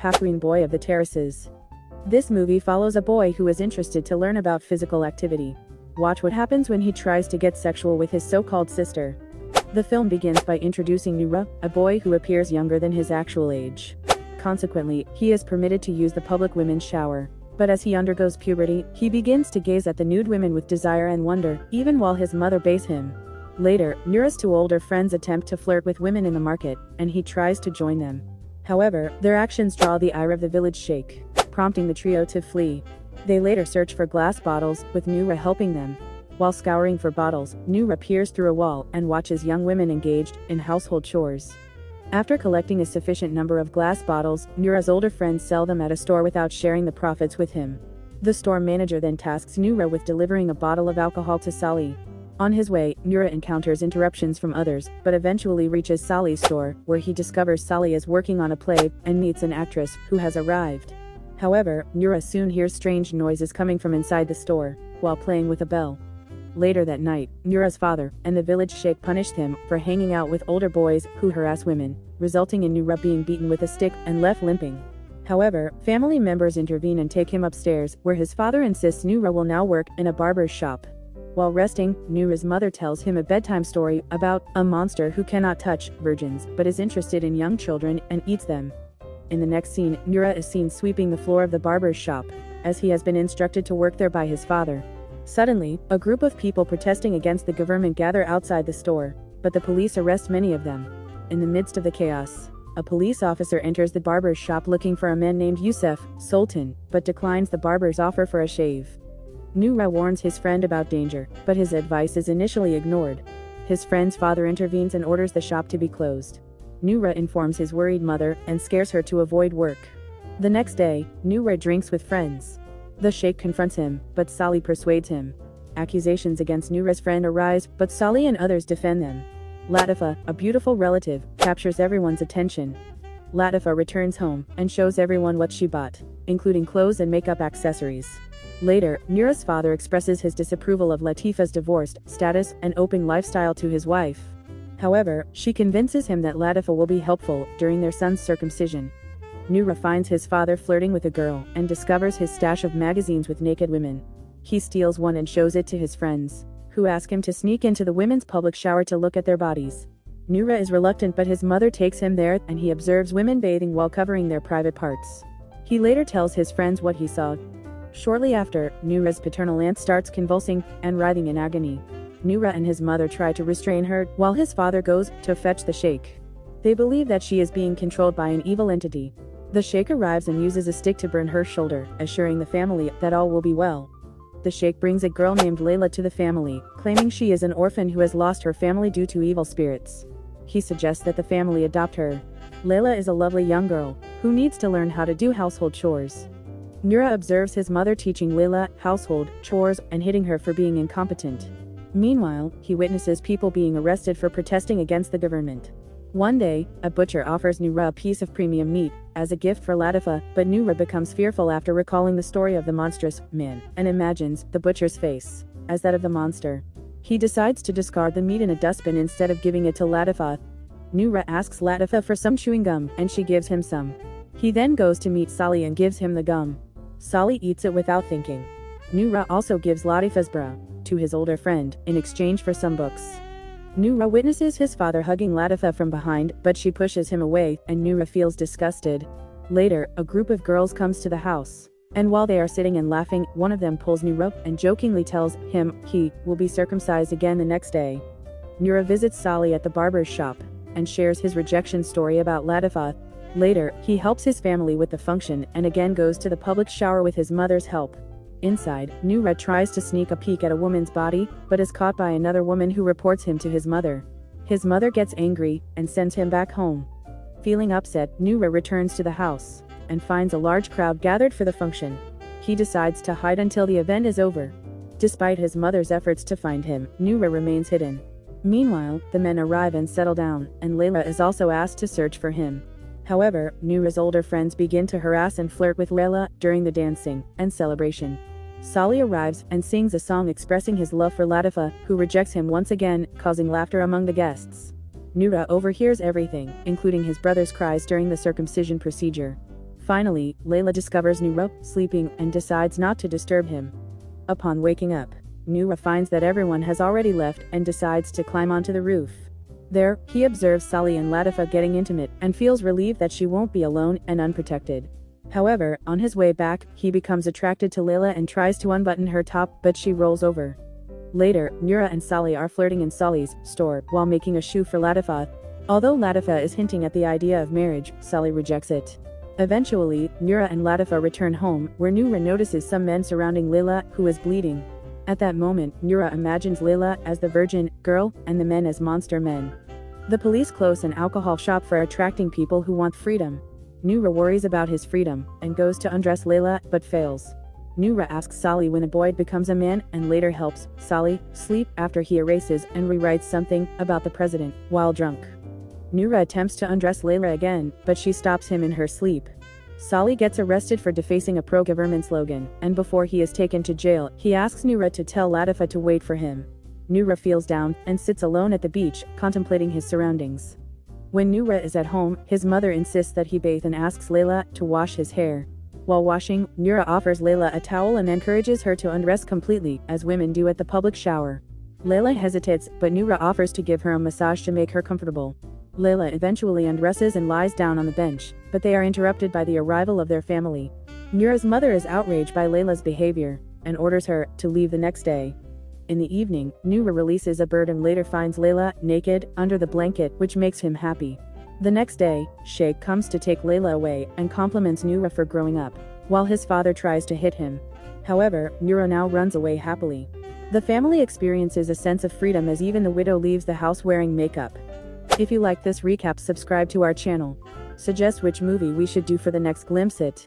Halfaouine boy of the Terraces. This movie follows a boy who is interested to learn about physical activity. Watch what happens when he tries to get sexual with his so-called sister. The film begins by introducing Noura, a boy who appears younger than his actual age. Consequently, he is permitted to use the public women's shower. But as he undergoes puberty, he begins to gaze at the nude women with desire and wonder, even while his mother bathes him. Later, Noura's two older friends attempt to flirt with women in the market, and he tries to join them. However, their actions draw the ire of the village sheikh, prompting the trio to flee. They later search for glass bottles, with Noura helping them. While scouring for bottles, Noura peers through a wall and watches young women engaged in household chores. After collecting a sufficient number of glass bottles, Noura's older friends sell them at a store without sharing the profits with him. The store manager then tasks Noura with delivering a bottle of alcohol to Salih. On his way, Noura encounters interruptions from others, but eventually reaches Salih's store, where he discovers Salih is working on a play, and meets an actress, who has arrived. However, Noura soon hears strange noises coming from inside the store, while playing with a bell. Later that night, Noura's father and the village sheikh punished him for hanging out with older boys who harass women, resulting in Noura being beaten with a stick and left limping. However, family members intervene and take him upstairs, where his father insists Noura will now work in a barber's shop. While resting, Noura's mother tells him a bedtime story about a monster who cannot touch virgins but is interested in young children and eats them. In the next scene, Noura is seen sweeping the floor of the barber's shop, as he has been instructed to work there by his father. Suddenly, a group of people protesting against the government gather outside the store, but the police arrest many of them. In the midst of the chaos, a police officer enters the barber's shop looking for a man named Youssef Sultan, but declines the barber's offer for a shave. Noura warns his friend about danger, but his advice is initially ignored. His friend's father intervenes and orders the shop to be closed. Noura informs his worried mother and scares her to avoid work. The next day, Noura drinks with friends. The sheikh confronts him, but Salih persuades him. Accusations against Noura's friend arise, but Salih and others defend them. Latifa, a beautiful relative, captures everyone's attention. Latifa returns home and shows everyone what she bought, including clothes and makeup accessories. Later, Noura's father expresses his disapproval of Latifa's divorced status and open lifestyle to his wife. However, she convinces him that Latifa will be helpful during their son's circumcision. Noura finds his father flirting with a girl and discovers his stash of magazines with naked women. He steals one and shows it to his friends, who ask him to sneak into the women's public shower to look at their bodies. Noura is reluctant, but his mother takes him there and he observes women bathing while covering their private parts. He later tells his friends what he saw. Shortly after, Noura's paternal aunt starts convulsing and writhing in agony. Noura and his mother try to restrain her, while his father goes to fetch the sheikh. They believe that she is being controlled by an evil entity. The sheikh arrives and uses a stick to burn her shoulder, assuring the family that all will be well. The sheikh brings a girl named Layla to the family, claiming she is an orphan who has lost her family due to evil spirits. He suggests that the family adopt her. Layla is a lovely young girl, who needs to learn how to do household chores. Noura observes his mother teaching Layla household chores and hitting her for being incompetent. Meanwhile, he witnesses people being arrested for protesting against the government. One day, a butcher offers Noura a piece of premium meat as a gift for Latifa, but Noura becomes fearful after recalling the story of the monstrous man and imagines the butcher's face as that of the monster. He decides to discard the meat in a dustbin instead of giving it to Latifa. Noura asks Latifa for some chewing gum and she gives him some. He then goes to meet Salih and gives him the gum. Salih eats it without thinking. Noura also gives Latifa's bra to his older friend in exchange for some books. Noura witnesses his father hugging Latifa from behind, but she pushes him away, and Noura feels disgusted. Later, a group of girls comes to the house, and while they are sitting and laughing, one of them pulls Noura and jokingly tells him he will be circumcised again the next day. Noura visits Salih at the barber's shop and shares his rejection story about Latifa. Later, he helps his family with the function and again goes to the public shower with his mother's help. Inside, Noura tries to sneak a peek at a woman's body, but is caught by another woman who reports him to his mother. His mother gets angry and sends him back home. Feeling upset, Noura returns to the house and finds a large crowd gathered for the function. He decides to hide until the event is over. Despite his mother's efforts to find him, Noura remains hidden. Meanwhile, the men arrive and settle down, and Layla is also asked to search for him. However, Noura's older friends begin to harass and flirt with Layla during the dancing and celebration. Salih arrives and sings a song expressing his love for Latifa, who rejects him once again, causing laughter among the guests. Noura overhears everything, including his brother's cries during the circumcision procedure. Finally, Layla discovers Noura sleeping and decides not to disturb him. Upon waking up, Noura finds that everyone has already left and decides to climb onto the roof. There, he observes Salih and Latifa getting intimate and feels relieved that she won't be alone and unprotected. However, on his way back, he becomes attracted to Layla and tries to unbutton her top, but she rolls over. Later, Noura and Salih are flirting in Salih's store while making a shoe for Latifa. Although Latifa is hinting at the idea of marriage, Salih rejects it. Eventually, Noura and Latifa return home, where Noura notices some men surrounding Layla, who is bleeding. At that moment, Noura imagines Layla as the virgin girl and the men as monster men. The police close an alcohol shop for attracting people who want freedom. Noura worries about his freedom and goes to undress Layla, but fails. Noura asks Salih when a boy becomes a man and later helps Salih sleep after he erases and rewrites something about the president while drunk. Noura attempts to undress Layla again, but she stops him in her sleep. Salih gets arrested for defacing a pro-government slogan, and before he is taken to jail, he asks Noura to tell Latifa to wait for him. Noura feels down and sits alone at the beach, contemplating his surroundings. When Noura is at home, his mother insists that he bathe and asks Layla to wash his hair. While washing, Noura offers Layla a towel and encourages her to undress completely, as women do at the public shower. Layla hesitates, but Noura offers to give her a massage to make her comfortable. Layla eventually undresses and lies down on the bench, but they are interrupted by the arrival of their family. Noura's mother is outraged by Layla's behavior, and orders her to leave the next day. In the evening, Noura releases a bird and later finds Layla naked under the blanket, which makes him happy. The next day, Sheikh comes to take Layla away and compliments Noura for growing up, while his father tries to hit him. However, Noura now runs away happily. The family experiences a sense of freedom as even the widow leaves the house wearing makeup. If you like this recap, subscribe to our channel. Suggest which movie we should do for the next glimpse it.